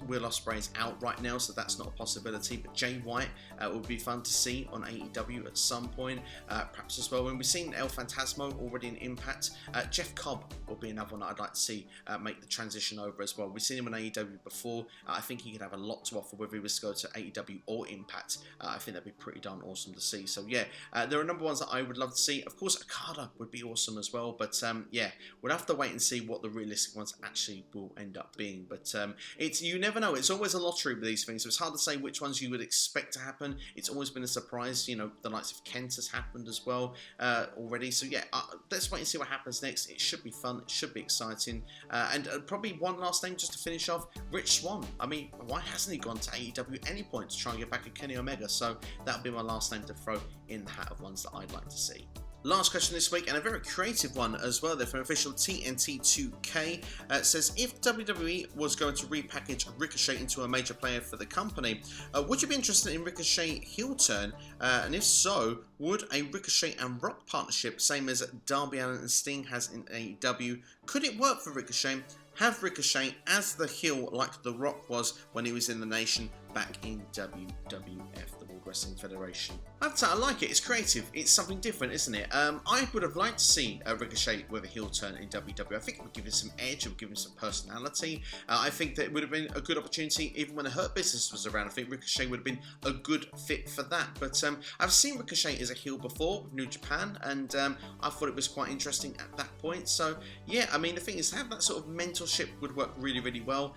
Will Ospreay's out right now, so that's not a possibility, but Jay White would be fun to see on AEW at some point. Perhaps as well, when we've seen El Phantasmo already in Impact, Jeff Cobb will be another one that I'd like to see make the transition over as well. We've seen him on AEW before. I think he could have a lot to offer whether he was to go to AEW or Impact. I think that'd be pretty darn awesome to see. So yeah, there are a number of ones that I would love to see. Of course, Okada would be awesome as well, but yeah, we'll have to wait and see what the realistic ones actually will end up being. But it's, you never know. It's always a lottery with these things, so it's hard to say which ones you would expect to happen. It's always been a surprise. You know, the likes of Kent has happened as well already. So yeah, let's wait and see what happens next. It should be fun. It should be exciting. And probably one last thing just to finish off, Rich Swann. I mean, why hasn't he gone to AEW at any point to try and get back at Kenny Omega? So that'll be my last name to throw in the hat of ones that I'd like to see. Last question this week, and a very creative one as well. They're from official TNT2K. Says, if WWE was going to repackage Ricochet into a major player for the company, would you be interested in Ricochet heel turn? And if so, would a Ricochet and Rock partnership, same as Darby Allin and Sting has in AEW, could it work for Ricochet? Have Ricochet as the heel like The Rock was when he was in the Nation back in WWF, the World Wrestling Federation. I like it. It's creative. It's something different, isn't it? I would have liked to see Ricochet with a heel turn in WWE. I think it would give him some edge. It would give him some personality. I think that it would have been a good opportunity even when the Hurt Business was around. I think Ricochet would have been a good fit for that. But I've seen Ricochet as a heel before with New Japan, and I thought it was quite interesting at that point. So yeah, I mean, the thing is, to have that sort of mentorship would work really, really well.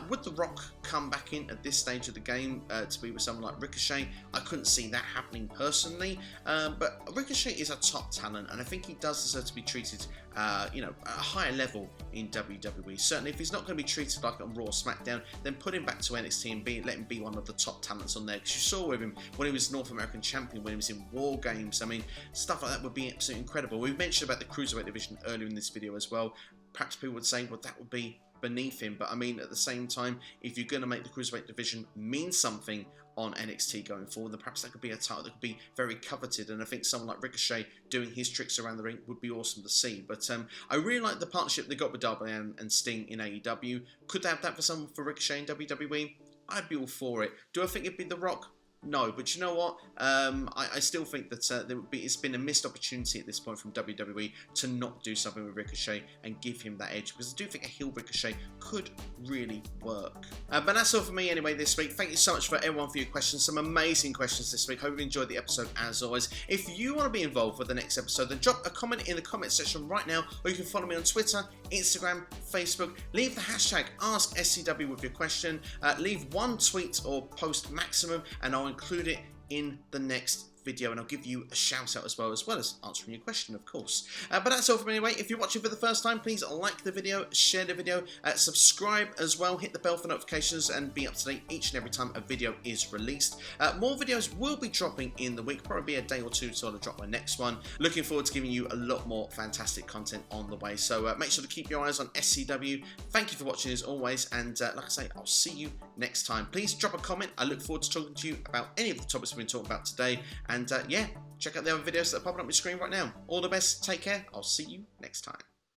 Would The Rock come back in at this stage of the game to be with someone like Ricochet? I couldn't see that happening personally, but Ricochet is a top talent, and I think he does deserve to be treated at a higher level in WWE. Certainly, if he's not going to be treated like on Raw or SmackDown, then put him back to NXT and let him be one of the top talents on there. Because you saw with him when he was North American Champion, when he was in War Games. I mean, stuff like that would be absolutely incredible. We mentioned about the Cruiserweight division earlier in this video as well. Perhaps people would say, well, that would be beneath him, but I mean, at the same time, if you're going to make the Cruiserweight division mean something on NXT going forward, then perhaps that could be a title that could be very coveted, and I think someone like Ricochet doing his tricks around the ring would be awesome to see. But I really like the partnership they got with Darby and Sting in AEW. Could they have that for Ricochet in WWE? I'd be all for it. Do I think it'd be The Rock? No, but you know what? I still think that it's been a missed opportunity at this point from WWE to not do something with Ricochet and give him that edge, because I do think a heel Ricochet could really work. But that's all for me anyway this week. Thank you so much for everyone for your questions. Some amazing questions this week. Hope you enjoyed the episode as always. If you want to be involved with the next episode, then drop a comment in the comment section right now, or you can follow me on Twitter, Instagram, Facebook. Leave the hashtag AskSCW with your question. Leave one tweet or post maximum, and I'll include it in the next video, and I'll give you a shout out as well as answering your question, of course. But that's all from me anyway. If you're watching for the first time, please like the video, share the video, subscribe as well, hit the bell for notifications, and be up to date each and every time a video is released. More videos will be dropping in the week, probably a day or two till I drop my next one. Looking forward to giving you a lot more fantastic content on the way, so make sure to keep your eyes on SCW. Thank you for watching as always, and like I say, I'll see you next time. Please drop a comment. I look forward to talking to you about any of the topics we've been talking about today. And yeah, check out the other videos that are popping up on your screen right now. All the best, take care, I'll see you next time.